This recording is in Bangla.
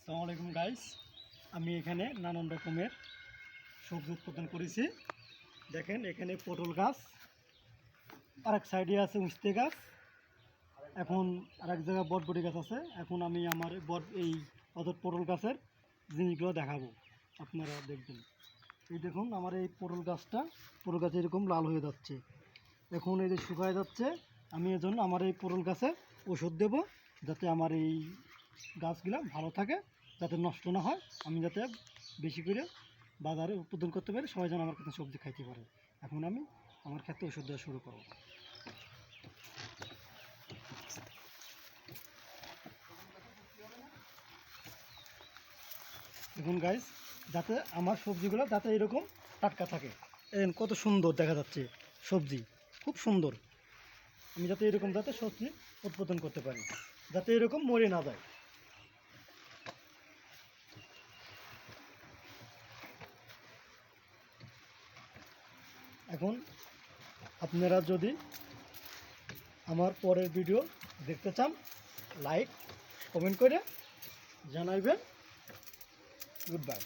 আসসালামু আলাইকুম গাইস, আমি এখানে নানান রকমের সবজি উৎপাদন করেছি। দেখেন এখানে পটল গাছ, আরেক সাইডে আছে উস্তে গাছ, এখন আরেক জায়গায় বটবটি গাছ আছে। এখন আমি আমার এই পটল গাছের জিনিসগুলো দেখাবো, আপনারা দেখবেন। এই দেখুন আমার এই পটল গাছ এরকম লাল হয়ে যাচ্ছে, এখন এই যে শুকায় যাচ্ছে। আমি এজন্য আমার এই পটল গাছে ওষুধ দেব, যাতে আমার এই গাছগুলো ভালো থাকে, যাতে নষ্ট না হয়, আমি যাতে বেশি করে বাজারে উৎপাদন করতে পারি, সবাই যেন আমার কাছে সবজি খাইতে পারে। এখন আমি আমার ক্ষেত্রে ওষুধ দেওয়া শুরু করব। দেখুন গাইস, যাতে আমার সবজিগুলো যাতে এরকম টাটকা থাকে। কত সুন্দর দেখা যাচ্ছে সবজি, খুব সুন্দর। আমি যাতে এরকম সবজি উৎপাদন করতে পারি, যাতে এরকম মরে না যায়। এখন আপনারা যদি আমার পরের ভিডিও দেখতে চান, লাইক কমেন্ট করে জানাইবেন। Good bye.